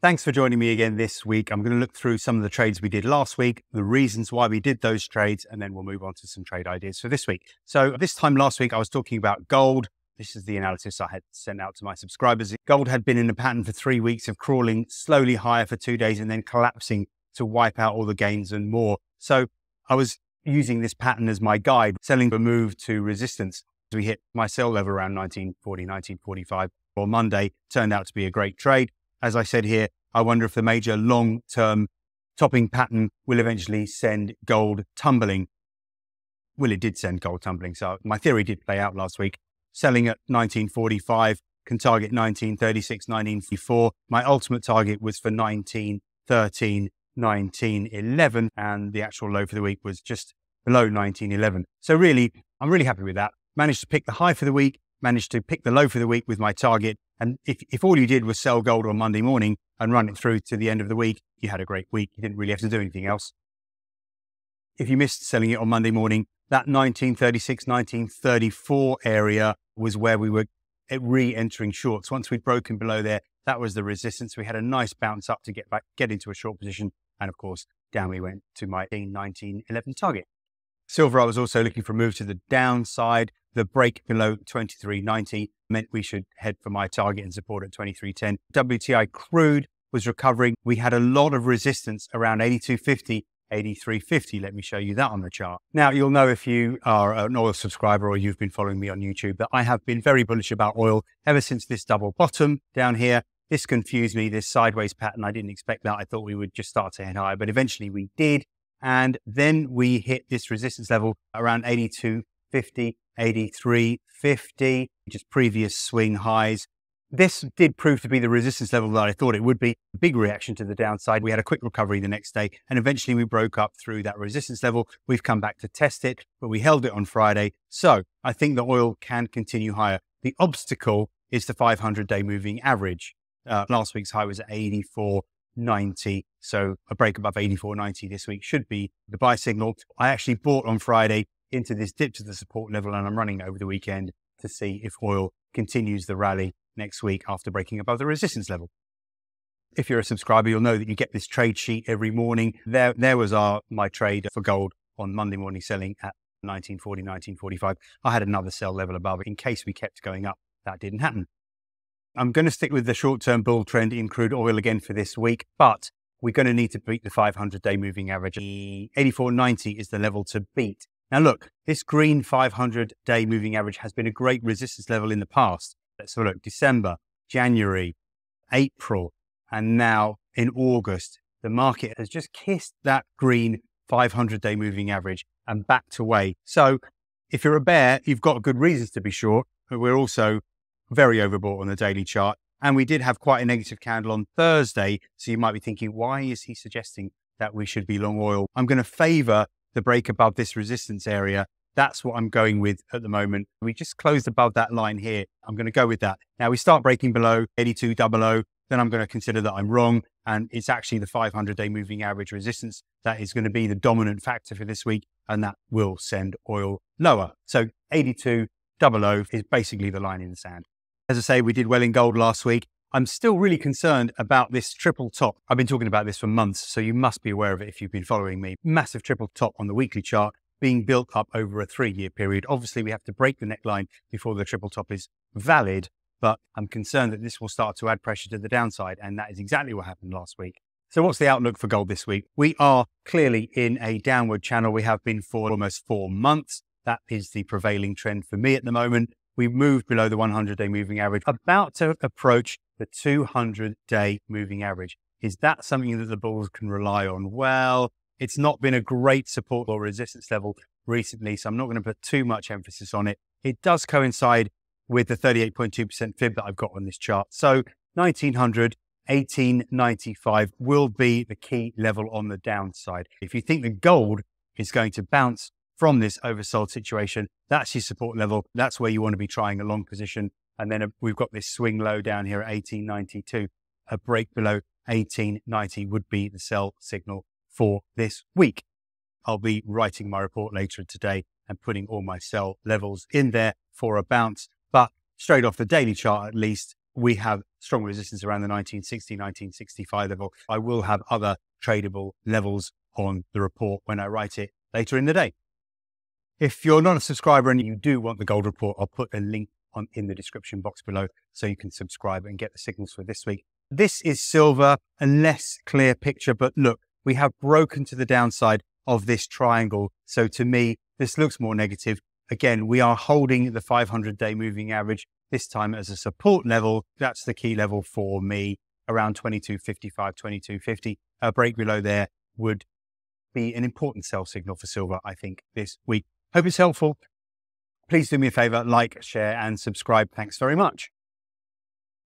Thanks for joining me again this week. I'm going to look through some of the trades we did last week, the reasons why we did those trades, and then we'll move on to some trade ideas for this week. So this time last week, I was talking about gold. This is the analysis I had sent out to my subscribers. Gold had been in a pattern for 3 weeks of crawling slowly higher for 2 days and then collapsing to wipe out all the gains and more. So I was using this pattern as my guide, selling a move to resistance. We hit my sell level around 1940, 1945 on Monday. Turned out to be a great trade. As I said here, I wonder if the major long-term topping pattern will eventually send gold tumbling. Well, it did send gold tumbling. So my theory did play out last week. Selling at 1945, can target 1936, 1944. My ultimate target was for 1913, 1911, and the actual low for the week was just below 1911. So really, I'm really happy with that. Managed to pick the high for the week, managed to pick the low for the week with my target. And if all you did was sell gold on Monday morning and run it through to the end of the week, you had a great week. You didn't really have to do anything else. If you missed selling it on Monday morning, that 1936, 1934 area was where we were re-entering shorts. Once we'd broken below there, that was the resistance. We had a nice bounce up to get into a short position. And of course, down we went to my 1911 target. Silver, I was also looking for a move to the downside. The break below 23.90 meant we should head for my target and support at 23.10. WTI crude was recovering. We had a lot of resistance around 82.50, 83.50. Let me show you that on the chart. Now, you'll know if you are an oil subscriber or you've been following me on YouTube that I have been very bullish about oil ever since this double bottom down here. This confused me, this sideways pattern. I didn't expect that. I thought we would just start to head higher, but eventually we did. And then we hit this resistance level around 82.50, 83.50, just previous swing highs. This did prove to be the resistance level that I thought it would be. A big reaction to the downside. We had a quick recovery the next day, and eventually we broke up through that resistance level. We've come back to test it, but we held it on Friday. So I think the oil can continue higher. The obstacle is the 500-day moving average. Last week's high was at 84.90. So a break above 84.90 this week should be the buy signal. I actually bought on Friday into this dip to the support level, and I'm running over the weekend to see if oil continues the rally next week after breaking above the resistance level. If you're a subscriber, you'll know that you get this trade sheet every morning. There was my trade for gold on Monday morning, selling at 1940, 1945. I had another sell level above it in case we kept going up. That didn't happen. I'm going to stick with the short-term bull trend in crude oil again for this week, but we're going to need to beat the 500-day moving average. 84.90 is the level to beat. Now look, this green 500-day moving average has been a great resistance level in the past. Let's have a look. December, January, April, and now in August, the market has just kissed that green 500-day moving average and backed away. So if you're a bear, you've got good reasons to be short, but we're also very overbought on the daily chart. And we did have quite a negative candle on Thursday. So you might be thinking, why is he suggesting that we should be long oil? I'm going to favor the break above this resistance area. That's what I'm going with at the moment. We just closed above that line here. I'm going to go with that. Now we start breaking below 82.00. Then I'm going to consider that I'm wrong. And it's actually the 500-day moving average resistance that is going to be the dominant factor for this week. And that will send oil lower. So 82.00 is basically the line in the sand. As I say, we did well in gold last week. I'm still really concerned about this triple top. I've been talking about this for months, so you must be aware of it if you've been following me. Massive triple top on the weekly chart being built up over a 3-year period. Obviously, we have to break the neckline before the triple top is valid, but I'm concerned that this will start to add pressure to the downside, and that is exactly what happened last week. So what's the outlook for gold this week? We are clearly in a downward channel. We have been for almost 4 months. That is the prevailing trend for me at the moment. We've moved below the 100-day moving average, about to approach the 200-day moving average. Is that something that the bulls can rely on? Well, it's not been a great support or resistance level recently, so I'm not going to put too much emphasis on it. It does coincide with the 38.2% fib that I've got on this chart. So 1900, 1895 will be the key level on the downside. If you think the gold is going to bounce from this oversold situation, that's your support level. That's where you want to be trying a long position. And then we've got this swing low down here at 1892. A break below 1890 would be the sell signal for this week. I'll be writing my report later today and putting all my sell levels in there for a bounce. But straight off the daily chart, at least, we have strong resistance around the 1960, 1965 level. I will have other tradable levels on the report when I write it later in the day. If you're not a subscriber and you do want the gold report, I'll put a link in the description box below so you can subscribe and get the signals for this week. This is silver, a less clear picture, but look, we have broken to the downside of this triangle. So to me, this looks more negative. Again, we are holding the 500-day moving average this time as a support level. That's the key level for me, around 22.55, 22.50. A break below there would be an important sell signal for silver, I think, this week. Hope it's helpful. Please do me a favor, like, share, and subscribe. Thanks very much.